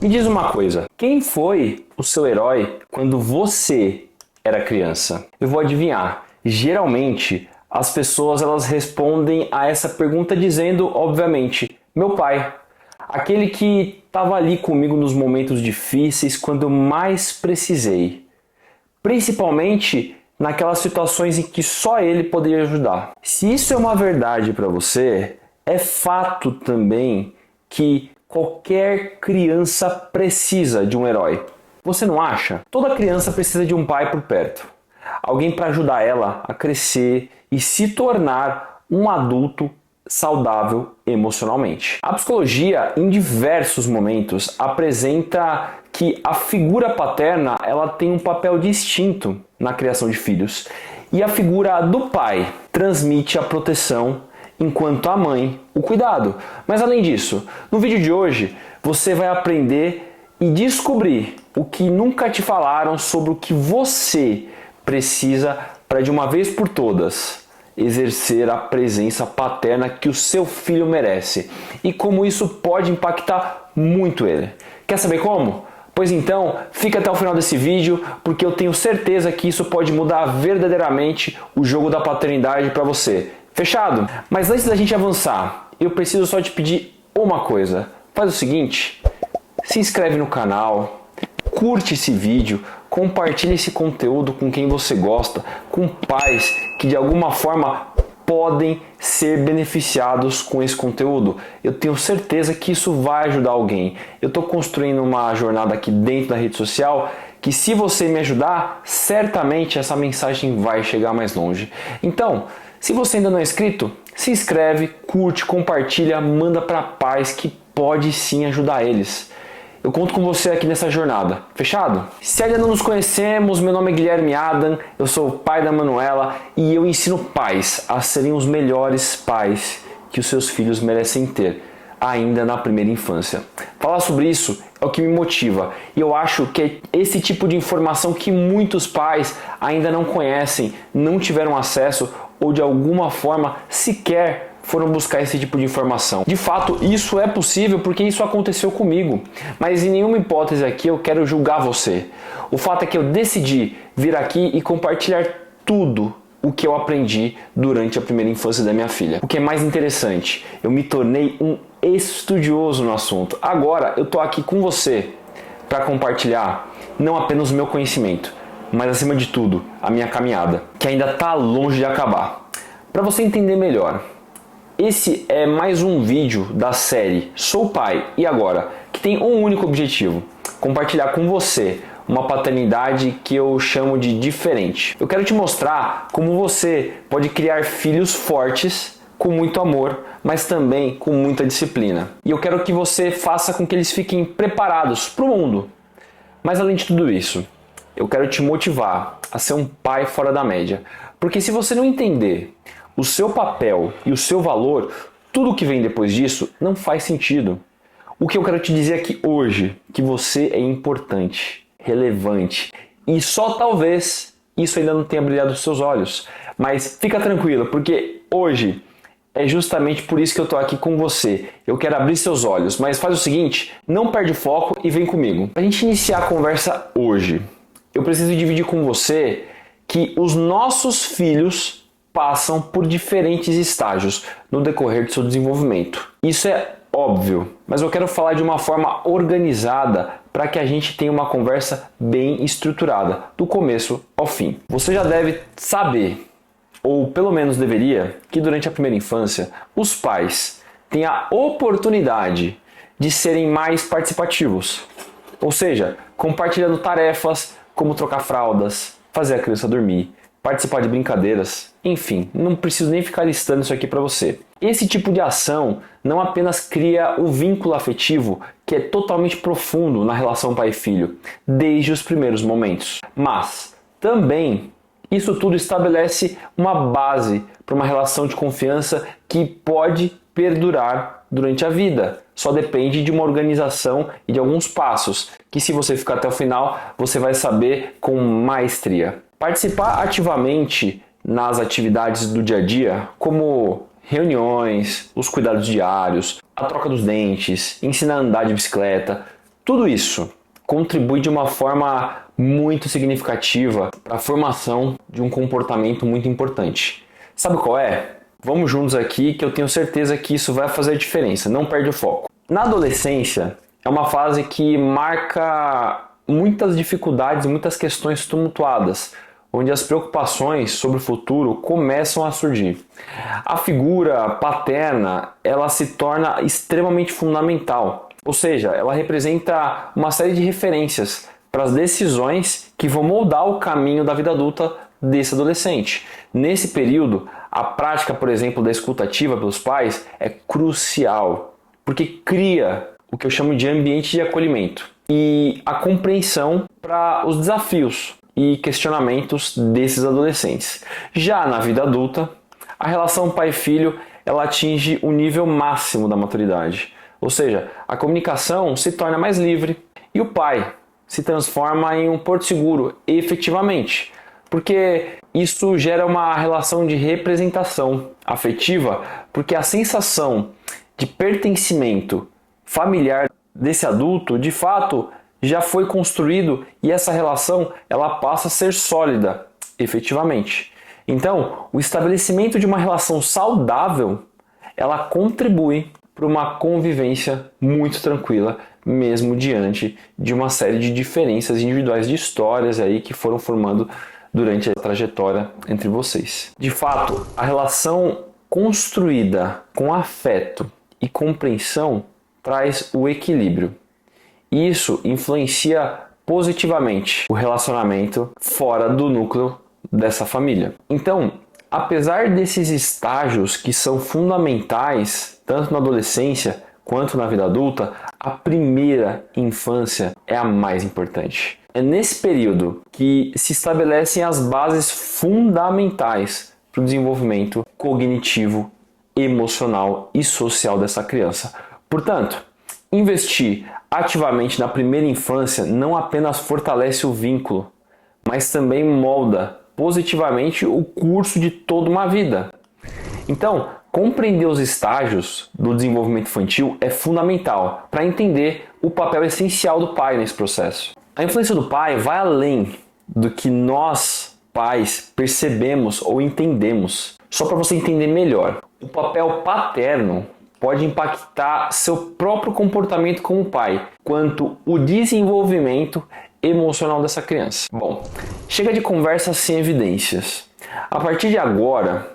Me diz uma coisa, quem foi o seu herói quando você era criança? Eu vou adivinhar. Geralmente, as pessoas elas respondem a essa pergunta dizendo, obviamente, meu pai. Aquele que estava ali comigo nos momentos difíceis, quando eu mais precisei. Principalmente naquelas situações em que só ele poderia ajudar. Se isso é uma verdade para você, é fato também que qualquer criança precisa de um herói. Você não acha? Toda criança precisa de um pai por perto. Alguém para ajudar ela a crescer e se tornar um adulto saudável emocionalmente. A psicologia, em diversos momentos, apresenta que a figura paterna ela tem um papel distinto na criação de filhos. E a figura do pai transmite a proteção, enquanto a mãe o cuidado. Mas além disso, no vídeo de hoje você vai aprender e descobrir o que nunca te falaram sobre o que você precisa para de uma vez por todas exercer a presença paterna que o seu filho merece e como isso pode impactar muito ele. Quer saber como? Pois então, fica até o final desse vídeo, porque eu tenho certeza que isso pode mudar verdadeiramente o jogo da paternidade para você. Fechado? Mas antes da gente avançar, eu preciso só te pedir uma coisa. Faz o seguinte, se inscreve no canal, curte esse vídeo, compartilhe esse conteúdo com quem você gosta, com pais que de alguma forma podem ser beneficiados com esse conteúdo. Eu tenho certeza que isso vai ajudar alguém. Eu estou construindo uma jornada aqui dentro da rede social que se você me ajudar, certamente essa mensagem vai chegar mais longe. Então, se você ainda não é inscrito, se inscreve, curte, compartilha, manda para pais que pode sim ajudar eles. Eu conto com você aqui nessa jornada. Fechado? Se ainda não nos conhecemos, meu nome é Guilherme Adam, eu sou o pai da Manuela e eu ensino pais a serem os melhores pais que os seus filhos merecem ter, ainda na primeira infância. Falar sobre isso é o que me motiva e eu acho que é esse tipo de informação que muitos pais ainda não conhecem, não tiveram acesso ou de alguma forma sequer foram buscar esse tipo de informação. De fato, isso é possível porque isso aconteceu comigo, mas em nenhuma hipótese aqui eu quero julgar você. O fato é que eu decidi vir aqui e compartilhar tudo o que eu aprendi durante a primeira infância da minha filha. O que é mais interessante, eu me tornei um estudioso no assunto. Agora eu tô aqui com você para compartilhar não apenas o meu conhecimento, mas acima de tudo, a minha caminhada, que ainda está longe de acabar. Para você entender melhor, esse é mais um vídeo da série Sou Pai e Agora, que tem um único objetivo, compartilhar com você uma paternidade que eu chamo de diferente. Eu quero te mostrar como você pode criar filhos fortes, com muito amor, mas também com muita disciplina. E eu quero que você faça com que eles fiquem preparados para o mundo. Mas além de tudo isso, eu quero te motivar a ser um pai fora da média. Porque se você não entender o seu papel e o seu valor, tudo que vem depois disso não faz sentido. O que eu quero te dizer aqui hoje, que você é importante, relevante e só talvez isso ainda não tenha brilhado os seus olhos. Mas fica tranquilo, porque hoje é justamente por isso que eu tô aqui com você. Eu quero abrir seus olhos, mas faz o seguinte, não perde o foco e vem comigo. Pra gente iniciar a conversa hoje, eu preciso dividir com você que os nossos filhos passam por diferentes estágios no decorrer do seu desenvolvimento. Isso é óbvio, mas eu quero falar de uma forma organizada para que a gente tenha uma conversa bem estruturada, do começo ao fim. Você já deve saber, ou pelo menos deveria, que durante a primeira infância, os pais têm a oportunidade de serem mais participativos. Ou seja, compartilhando tarefas como trocar fraldas, fazer a criança dormir, participar de brincadeiras, enfim, não preciso nem ficar listando isso aqui para você. Esse tipo de ação não apenas cria o vínculo afetivo que é totalmente profundo na relação pai e filho, desde os primeiros momentos, mas também isso tudo estabelece uma base para uma relação de confiança que pode perdurar durante a vida. Só depende de uma organização e de alguns passos, que se você ficar até o final, você vai saber com maestria. Participar ativamente nas atividades do dia a dia, como reuniões, os cuidados diários, a troca dos dentes, ensinar a andar de bicicleta, Tudo isso contribui de uma forma muito significativa para a formação de um comportamento muito importante. Sabe qual é? Vamos juntos aqui que eu tenho certeza que isso vai fazer diferença, não perde o foco. Na adolescência é uma fase que marca muitas dificuldades, muitas questões tumultuadas, onde as preocupações sobre o futuro começam a surgir. A figura paterna, ela se torna extremamente fundamental, ou seja, ela representa uma série de referências para as decisões que vão moldar o caminho da vida adulta desse adolescente. Nesse período, a prática, por exemplo, da escuta ativa pelos pais é crucial, porque cria o que eu chamo de ambiente de acolhimento e a compreensão para os desafios e questionamentos desses adolescentes. Já na vida adulta, a relação pai-filho ela atinge o nível máximo da maturidade, ou seja, a comunicação se torna mais livre e o pai se transforma em um porto seguro, efetivamente, porque isso gera uma relação de representação afetiva, porque a sensação de pertencimento familiar desse adulto, de fato, já foi construído e essa relação ela passa a ser sólida, efetivamente. Então, o estabelecimento de uma relação saudável, ela contribui para uma convivência muito tranquila, mesmo diante de uma série de diferenças individuais de histórias aí que foram formando durante a trajetória entre vocês. De fato, a relação construída com afeto e compreensão traz o equilíbrio. Isso influencia positivamente o relacionamento fora do núcleo dessa família. Então, apesar desses estágios que são fundamentais, tanto na adolescência quanto na vida adulta, a primeira infância é a mais importante. É nesse período que se estabelecem as bases fundamentais para o desenvolvimento cognitivo, emocional e social dessa criança. Portanto, investir ativamente na primeira infância não apenas fortalece o vínculo, mas também molda positivamente o curso de toda uma vida. Então, compreender os estágios do desenvolvimento infantil é fundamental para entender o papel essencial do pai nesse processo. A influência do pai vai além do que nós, pais, percebemos ou entendemos. Só para você entender melhor, o papel paterno pode impactar seu próprio comportamento como pai, quanto o desenvolvimento emocional dessa criança. Bom, chega de conversa sem evidências. A partir de agora,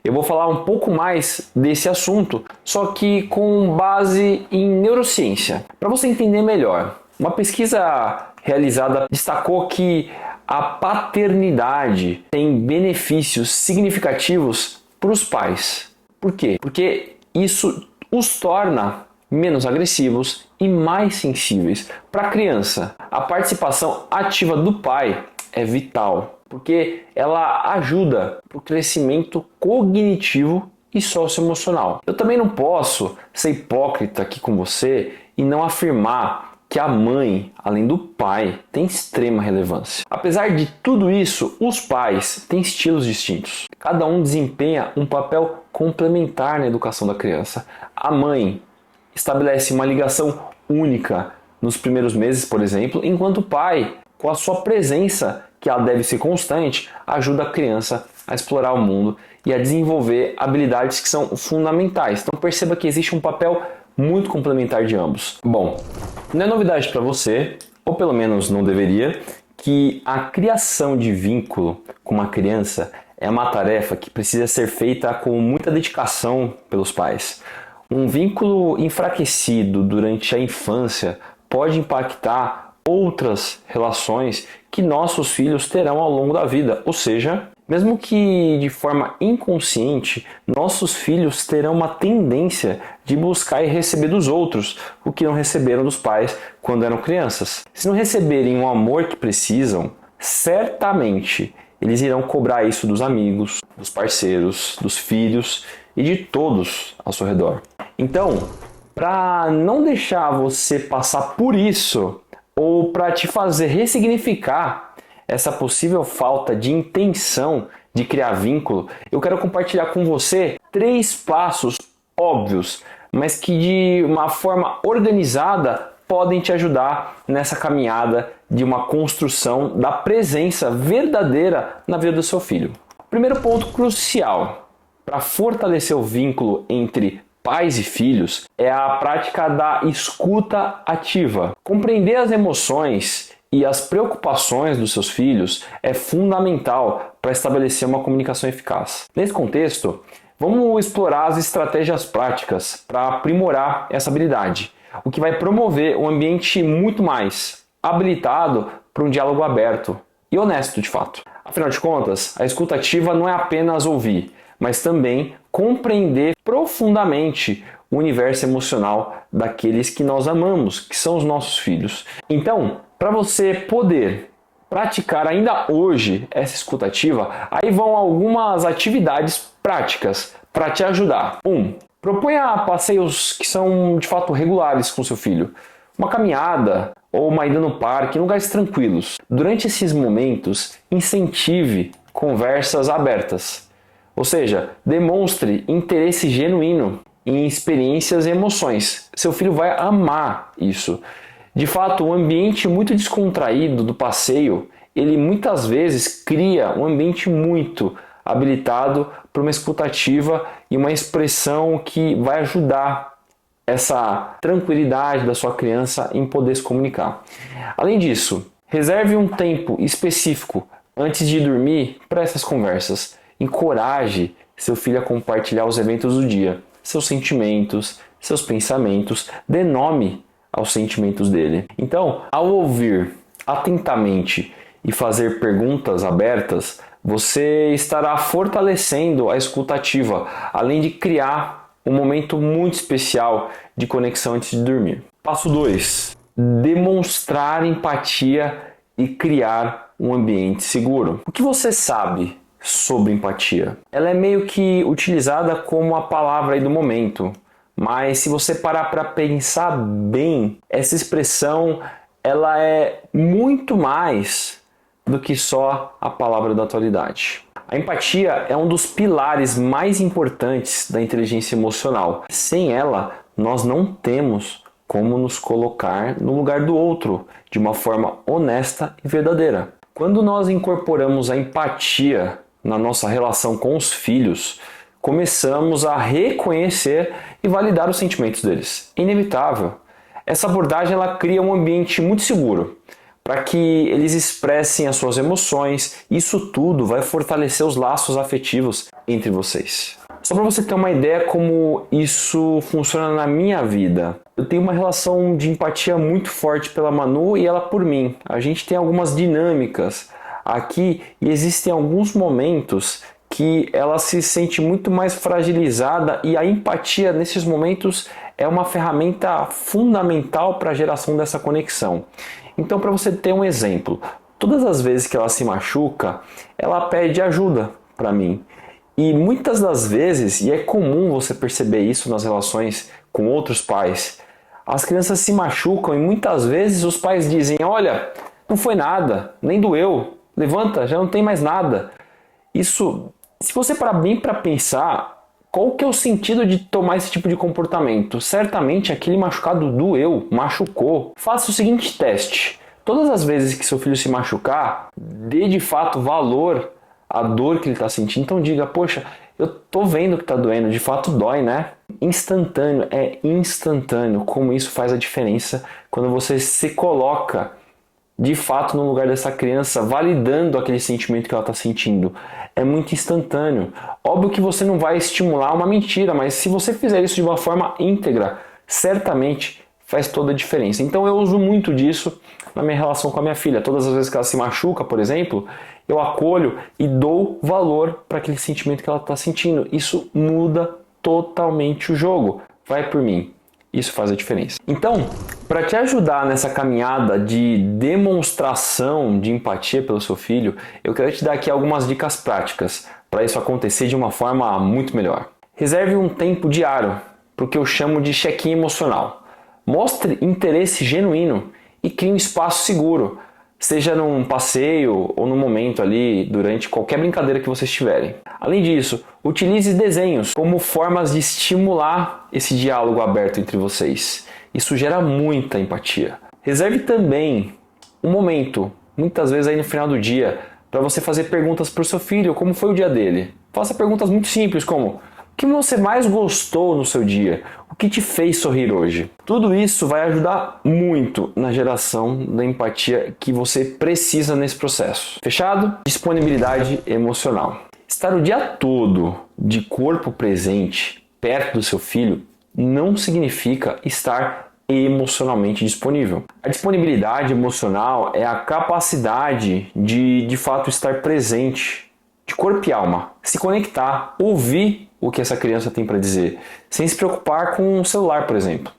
eu vou falar um pouco mais desse assunto, só que com base em neurociência. Para você entender melhor, uma pesquisa realizada destacou que a paternidade tem benefícios significativos para os pais. Por quê? Porque isso os torna menos agressivos e mais sensíveis. Para a criança, a participação ativa do pai é vital, porque ela ajuda para o crescimento cognitivo e socioemocional. Eu também não posso ser hipócrita aqui com você e não afirmar que a mãe, além do pai, tem extrema relevância. Apesar de tudo isso, os pais têm estilos distintos. Cada um desempenha um papel complementar na educação da criança. A mãe estabelece uma ligação única nos primeiros meses, por exemplo, enquanto o pai, com a sua presença, que ela deve ser constante, ajuda a criança a explorar o mundo e a desenvolver habilidades que são fundamentais. Então perceba que existe um papel muito complementar de ambos. Bom, não é novidade para você, ou pelo menos não deveria, que a criação de vínculo com uma criança é uma tarefa que precisa ser feita com muita dedicação pelos pais. Um vínculo enfraquecido durante a infância pode impactar outras relações que nossos filhos terão ao longo da vida, ou seja, mesmo que de forma inconsciente, nossos filhos terão uma tendência de buscar e receber dos outros o que não receberam dos pais quando eram crianças. Se não receberem o amor que precisam, certamente eles irão cobrar isso dos amigos, dos parceiros, dos filhos e de todos ao seu redor. Então, para não deixar você passar por isso, ou para te fazer ressignificar essa possível falta de intenção de criar vínculo, eu quero compartilhar com você 3 passos óbvios, mas que de uma forma organizada podem te ajudar nessa caminhada de uma construção da presença verdadeira na vida do seu filho. Primeiro ponto crucial para fortalecer o vínculo entre pais e filhos é a prática da escuta ativa. Compreender as emoções e as preocupações dos seus filhos é fundamental para estabelecer uma comunicação eficaz. Nesse contexto, vamos explorar as estratégias práticas para aprimorar essa habilidade, o que vai promover um ambiente muito mais habilitado para um diálogo aberto e honesto de fato. Afinal de contas, a escuta ativa não é apenas ouvir, mas também compreender profundamente o universo emocional daqueles que nós amamos, que são os nossos filhos. Então, para você poder praticar ainda hoje essa escuta ativa, aí vão algumas atividades práticas para te ajudar. 1. Proponha passeios que são de fato regulares com seu filho. Uma caminhada ou uma ida no parque, em lugares tranquilos. Durante esses momentos, incentive conversas abertas. Ou seja, demonstre interesse genuíno em experiências e emoções. Seu filho vai amar isso. De fato, um ambiente muito descontraído do passeio, ele muitas vezes cria um ambiente muito habilitado para uma escuta ativa e uma expressão que vai ajudar essa tranquilidade da sua criança em poder se comunicar. Além disso, reserve um tempo específico antes de dormir para essas conversas. Encoraje seu filho a compartilhar os eventos do dia, seus sentimentos, seus pensamentos, dê nome aos sentimentos dele. Então, ao ouvir atentamente e fazer perguntas abertas, você estará fortalecendo a escuta ativa, além de criar um momento muito especial de conexão antes de dormir. Passo 2. Demonstrar empatia e criar um ambiente seguro. O que você sabe sobre empatia? Ela é meio que utilizada como a palavra aí do momento, mas se você parar para pensar bem, essa expressão ela é muito mais do que só a palavra da atualidade. A empatia é um dos pilares mais importantes da inteligência emocional. Sem ela, nós não temos como nos colocar no lugar do outro de uma forma honesta e verdadeira. Quando nós incorporamos a empatia na nossa relação com os filhos, começamos a reconhecer e validar os sentimentos deles. É inevitável. Essa abordagem ela cria um ambiente muito seguro para que eles expressem as suas emoções. Isso tudo vai fortalecer os laços afetivos entre vocês. Só para você ter uma ideia como isso funciona na minha vida. Eu tenho uma relação de empatia muito forte pela Manu e ela por mim. A gente tem algumas dinâmicas aqui e existem alguns momentos que ela se sente muito mais fragilizada e a empatia nesses momentos é uma ferramenta fundamental para a geração dessa conexão. Então, para você ter um exemplo, todas as vezes que ela se machuca, ela pede ajuda para mim. E muitas das vezes, e é comum você perceber isso nas relações com outros pais, as crianças se machucam e muitas vezes os pais dizem: olha, não foi nada, nem doeu, levanta, já não tem mais nada. Isso, se você parar bem para pensar, qual que é o sentido de tomar esse tipo de comportamento? Certamente aquele machucado doeu, machucou. Faça o seguinte teste. Todas as vezes que seu filho se machucar, dê de fato valor à dor que ele está sentindo. Então diga: poxa, eu tô vendo que tá doendo, de fato dói, né? Instantâneo, é instantâneo como isso faz a diferença quando você se coloca de fato no lugar dessa criança, validando aquele sentimento que ela está sentindo. É muito instantâneo. Óbvio que você não vai estimular uma mentira, mas se você fizer isso de uma forma íntegra, certamente faz toda a diferença. Então eu uso muito disso na minha relação com a minha filha. Todas as vezes que ela se machuca, por exemplo, eu acolho e dou valor para aquele sentimento que ela está sentindo. Isso muda totalmente o jogo. Vai por mim. Isso faz a diferença. Então, para te ajudar nessa caminhada de demonstração de empatia pelo seu filho, eu quero te dar aqui algumas dicas práticas para isso acontecer de uma forma muito melhor. Reserve um tempo diário para o que eu chamo de check-in emocional. Mostre interesse genuíno e crie um espaço seguro, seja num passeio ou num momento ali durante qualquer brincadeira que vocês tiverem. Além disso, utilize desenhos como formas de estimular esse diálogo aberto entre vocês. Isso gera muita empatia. Reserve também um momento, muitas vezes aí no final do dia, para você fazer perguntas para o seu filho, como foi o dia dele. Faça perguntas muito simples como: o que você mais gostou no seu dia? O que te fez sorrir hoje? Tudo isso vai ajudar muito na geração da empatia que você precisa nesse processo. Fechado? Disponibilidade emocional. Estar o dia todo de corpo presente, perto do seu filho, não significa estar emocionalmente disponível. A disponibilidade emocional é a capacidade de fato estar presente, de corpo e alma, se conectar, ouvir o que essa criança tem para dizer, sem se preocupar com o celular, por exemplo.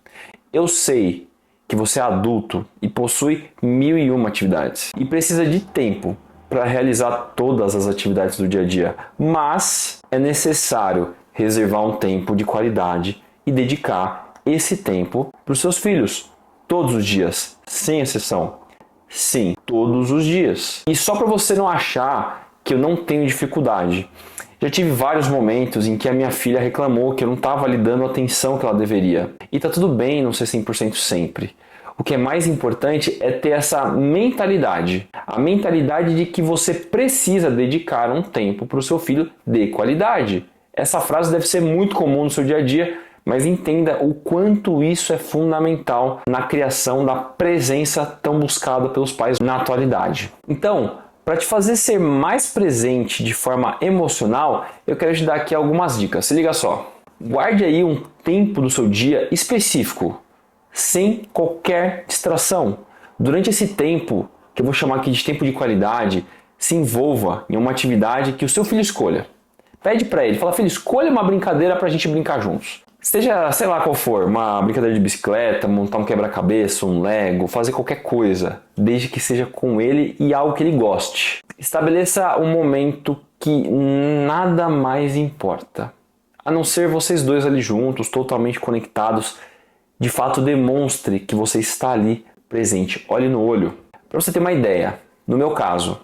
Eu sei que você é adulto e possui 1001 atividades e precisa de tempo para realizar todas as atividades do dia a dia, mas é necessário reservar um tempo de qualidade e dedicar esse tempo para os seus filhos, todos os dias, sem exceção. Sim, todos os dias. E só para você não achar que eu não tenho dificuldade, já tive vários momentos em que a minha filha reclamou que eu não estava lhe dando a atenção que ela deveria. E tá tudo bem não ser 100% sempre. O que é mais importante é ter essa mentalidade. A mentalidade de que você precisa dedicar um tempo para o seu filho de qualidade. Essa frase deve ser muito comum no seu dia a dia, mas entenda o quanto isso é fundamental na criação da presença tão buscada pelos pais na atualidade. Então, para te fazer ser mais presente de forma emocional, eu quero te dar aqui algumas dicas. Se liga só. Guarde aí um tempo do seu dia específico, sem qualquer distração. Durante esse tempo, que eu vou chamar aqui de tempo de qualidade, se envolva em uma atividade que o seu filho escolha. Pede para ele, fala: filho, escolha uma brincadeira para a gente brincar juntos. Seja, sei lá qual for, uma brincadeira de bicicleta, montar um quebra-cabeça, um Lego, fazer qualquer coisa, desde que seja com ele e algo que ele goste. Estabeleça um momento que nada mais importa, a não ser vocês dois ali juntos, totalmente conectados. De fato, demonstre que você está ali presente, olhe no olho. Para você ter uma ideia, no meu caso,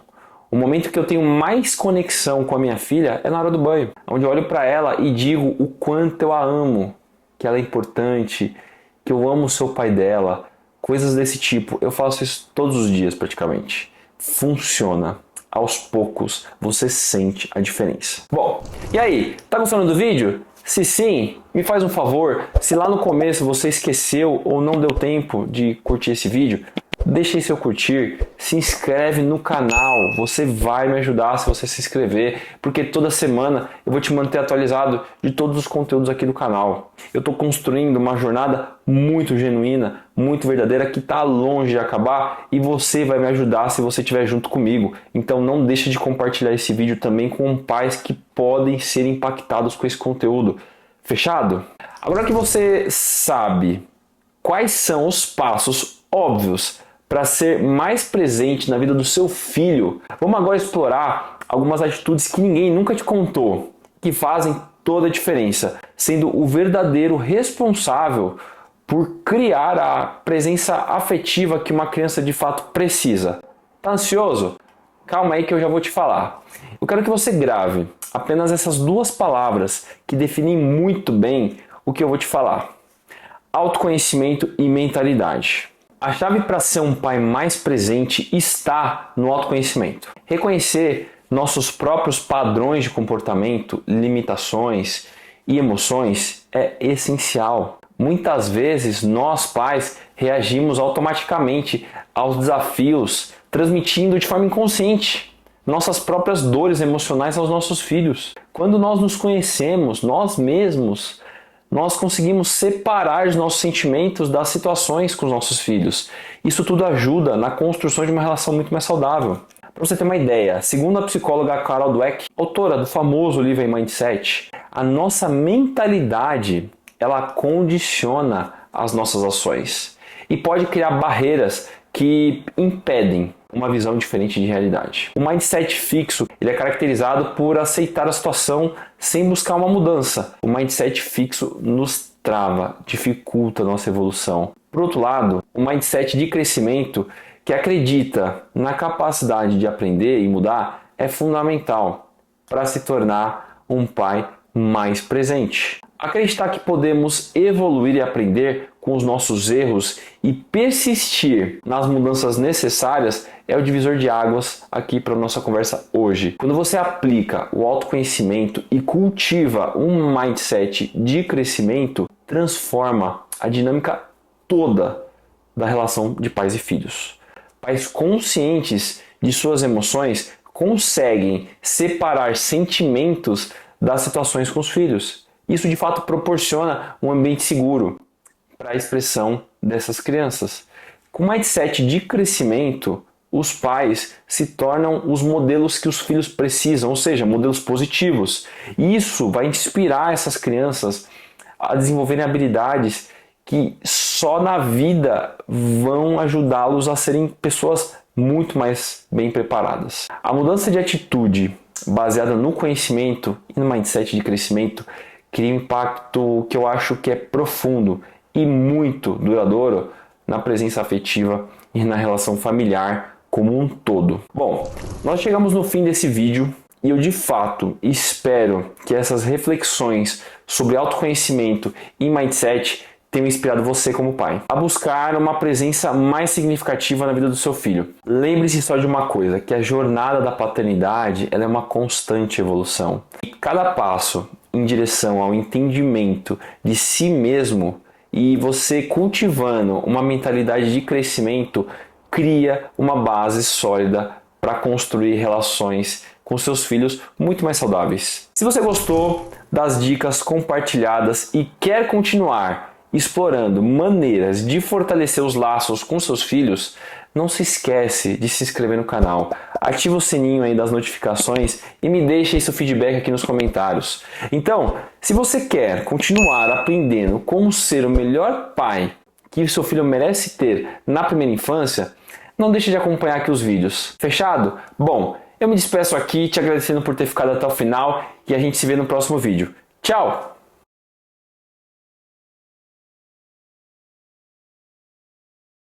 o momento que eu tenho mais conexão com a minha filha é na hora do banho, onde eu olho para ela e digo o quanto eu a amo, que ela é importante, que eu amo o seu pai dela, coisas desse tipo. Eu faço isso todos os dias praticamente. Funciona. Aos poucos você sente a diferença. Bom, e aí? Tá gostando do vídeo? Se sim, me faz um favor, se lá no começo você esqueceu ou não deu tempo de curtir esse vídeo, deixe aí seu curtir, se inscreve no canal, você vai me ajudar se você se inscrever, porque toda semana eu vou te manter atualizado de todos os conteúdos aqui do canal. Eu estou construindo uma jornada muito genuína, muito verdadeira, que está longe de acabar, e você vai me ajudar se você estiver junto comigo. Então não deixe de compartilhar esse vídeo também com pais que podem ser impactados com esse conteúdo. Fechado? Agora que você sabe quais são os passos óbvios para ser mais presente na vida do seu filho, vamos agora explorar algumas atitudes que ninguém nunca te contou, que fazem toda a diferença, sendo o verdadeiro responsável por criar a presença afetiva que uma criança de fato precisa. Tá ansioso? Calma aí que eu já vou te falar. Eu quero que você grave apenas essas duas palavras que definem muito bem o que eu vou te falar: autoconhecimento e mentalidade. A chave para ser um pai mais presente está no autoconhecimento. Reconhecer nossos próprios padrões de comportamento, limitações e emoções é essencial. Muitas vezes nós pais reagimos automaticamente aos desafios, transmitindo de forma inconsciente nossas próprias dores emocionais aos nossos filhos. Quando nós nos conhecemos, nós mesmos, nós conseguimos separar os nossos sentimentos das situações com os nossos filhos. Isso tudo ajuda na construção de uma relação muito mais saudável. Para você ter uma ideia, segundo a psicóloga Carol Dweck, autora do famoso livro Mindset, a nossa mentalidade, ela condiciona as nossas ações e pode criar barreiras que impedem uma visão diferente de realidade. O mindset fixo, ele é caracterizado por aceitar a situação sem buscar uma mudança. O mindset fixo nos trava, dificulta a nossa evolução. Por outro lado, o mindset de crescimento, que acredita na capacidade de aprender e mudar, é fundamental para se tornar um pai mais presente. Acreditar que podemos evoluir e aprender com os nossos erros e persistir nas mudanças necessárias é o divisor de águas aqui para a nossa conversa hoje. Quando você aplica o autoconhecimento e cultiva um mindset de crescimento, transforma a dinâmica toda da relação de pais e filhos. Pais conscientes de suas emoções conseguem separar sentimentos das situações com os filhos. Isso de fato proporciona um ambiente seguro para a expressão dessas crianças. Com mindset de crescimento, os pais se tornam os modelos que os filhos precisam, ou seja, modelos positivos. E isso vai inspirar essas crianças a desenvolverem habilidades que só na vida vão ajudá-los a serem pessoas muito mais bem preparadas. A mudança de atitude baseada no conhecimento e no mindset de crescimento cria um impacto que eu acho que é profundo e muito duradouro na presença afetiva e na relação familiar como um todo. Bom, nós chegamos no fim desse vídeo e eu de fato espero que essas reflexões sobre autoconhecimento e mindset tenham inspirado você como pai a buscar uma presença mais significativa na vida do seu filho. Lembre-se só de uma coisa, que a jornada da paternidade ela é uma constante evolução. E cada passo em direção ao entendimento de si mesmo e você cultivando uma mentalidade de crescimento cria uma base sólida para construir relações com seus filhos muito mais saudáveis. Se você gostou das dicas compartilhadas e quer continuar explorando maneiras de fortalecer os laços com seus filhos, não se esquece de se inscrever no canal, ativa o sininho aí das notificações e me deixe aí seu feedback aqui nos comentários. Então, se você quer continuar aprendendo como ser o melhor pai que o seu filho merece ter na primeira infância, não deixe de acompanhar aqui os vídeos. Fechado? Bom, eu me despeço aqui te agradecendo por ter ficado até o final e a gente se vê no próximo vídeo. Tchau!